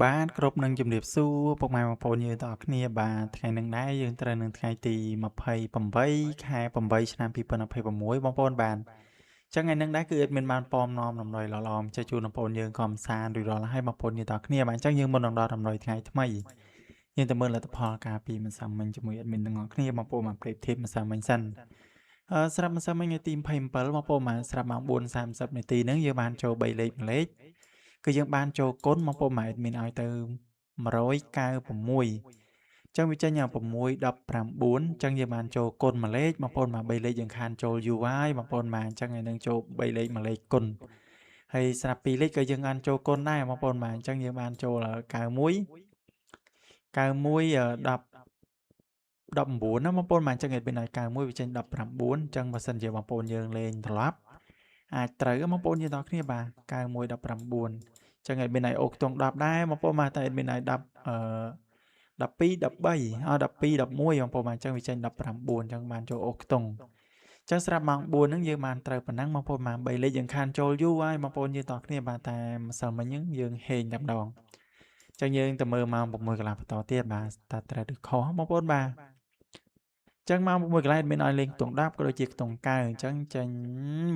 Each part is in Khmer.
Bạnគ្រប់នឹងជំរាបសួរពុកម៉ែបងប្អូនយើងទាំងអស់គ្នាបាទថ្ងៃនេះដែរយើងត្រូវនឹងថ្ងៃទី28ខែ8ឆ្នាំ2026បងប្អូនបាទចឹងថ្ងៃនេះដែរគឺអ៊ិតមានបានប៉មនាំដំណយល្អៗចេះជូនបងប្អូនយើងកំសាន្តរួចរាល់ហើយបងប្អូនយើងទាំងអស់គ្នាបាទអញ្ចឹងយើងមុននឹងដល់ដំណយថ្ងៃថ្មីយើងទៅមើលលទ្ធផលការពីមិនសាមញ្ញជាមួយអ៊ិតមានទាំងអស់គ្នាបងប្អូនមកប្រៀបធៀបមិនសាមញ្ញសិនស្រាប់មិនសាមញ្ញថ្ងៃទី27បងប្អូនបាទស្រាប់ម៉ោង4:30នាទីហ្នឹងយើងបានចូល3លេខ1លេខ គឺយើងបានចូលគុណមកពុំម៉ែតមានឲ្យទៅ196ចឹងវាចេញ6 19ចឹងយើងបានចូលគុណមួយលេខបងប្អូនមក3លេខយើងខានចូលយូរហើយបងប្អូនមកអញ្ចឹងឲ្យនឹងចូល3លេខមួយលេខគុណហើយស្រាប់2លេខក៏យើងបានចូលគុណដែរបងប្អូនមកអញ្ចឹងយើងបានចូល91 91 19ណាបងប្អូនមកអញ្ចឹងឲ្យមានឲ្យ91វាចេញ19អញ្ចឹងបើសិនជាបងប្អូនយើងលេងត្រឡប់អាចត្រូវបងប្អូនយើងទាំងគ្នាបាទ91 19ចឹងឲ្យមានឲ្យអូខ្ទង់10ដែរបងប្អូនមកតែមានឲ្យ1012 13 12 11បងប្អូនមកអញ្ចឹងវាចេញ19អញ្ចឹងបានចូលអូខ្ទង់អញ្ចឹងស្រាប់ម៉ោង4ហ្នឹងយើងបានត្រូវប៉ុណ្ណឹងបងប្អូនមក3លេខយើងខានចូលយូរហើយបងប្អូនយើងទាំងគ្នាបាទតែម្សិលមិញហ្នឹងយើងហេងតែម្ដងអញ្ចឹងយើងទៅមើលម៉ោង6កន្លះបន្តទៀតបាទតើត្រូវឬខុសបងប្អូនបាទចឹងម៉ោង6កន្លែងមានឲ្យលេងខ្ទង់10ក៏ដូចជាខ្ទង់9អញ្ចឹងចេញ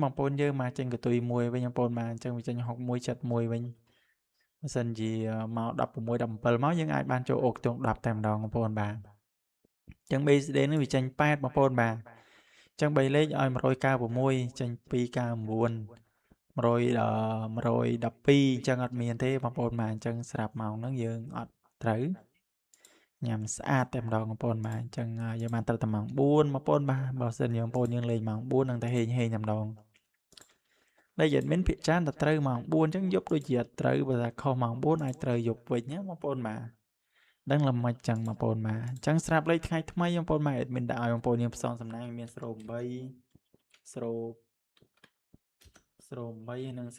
បងប្អូនយើងមកចេញកតុយមួយវិញបងប្អូនមកអញ្ចឹងវាចេញ61 71វិញបើសិនជាមក16 17មកយើងអាចបានចូលអូខ្ទង់10តែម្ដងបងប្អូនបាទអញ្ចឹង BCD នេះវាចេញ8បងប្អូនបាទអញ្ចឹង3លេខឲ្យ196ចេញ299 100 112អញ្ចឹងអត់មានទេបងប្អូនបាទអញ្ចឹងស្រាប់ម៉ោងហ្នឹងយើងអត់ត្រូវញ៉ាំស្អាតតែម្ដងបងប្អូនបាទអញ្ចឹងយើងបានត្រូវតែម៉ោង4បងប្អូនបាទបើសិនជាបងប្អូនយើងលេងម៉ោង4នឹងតែហេងតែម្ដងដែលយេadmin ភាគច្រើនតែត្រូវម៉ោង4អញ្ចឹងយប់ដូចជាអត់ត្រូវបើថាខុសម៉ោង4អាចត្រូវយប់វិញណាបងប្អូនបាទដឹងល្មិចចឹងបងប្អូនបាទអញ្ចឹងស្រាប់លេខថ្ងៃថ្មីបងប្អូនបាទ admin ដាក់ឲ្យបងប្អូនយើងផ្សងសំណាងមាន08 08និង09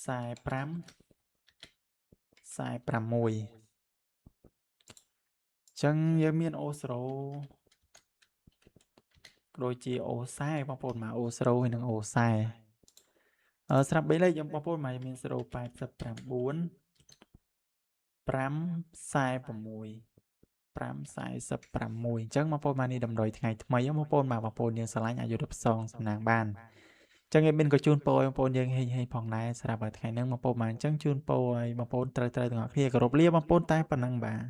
45 46ចឹងយើងមានអូ0ដូចជាអូខ្សែបងប្អូនមកអូ0ហើយនិងអូខ្សែស្រាប់3លេខបងប្អូនមកមាន089 546 546អញ្ចឹងបងប្អូនបាននេះតម្រុយថ្ងៃថ្មីបងប្អូនមកបងប្អូនយើងឆ្លាញ់អាចយកទៅផ្សងសំណាងបានអញ្ចឹងឯមានក៏ជូនពរឲ្យបងប្អូនយើងហេងផងដែរស្រាប់តែថ្ងៃហ្នឹងបងប្អូនមកអញ្ចឹងជូនពរឲ្យបងប្អូនត្រូវទាំងអស់គ្នាគោរពលាបងប្អូនតែប៉ុណ្ណឹងបាទ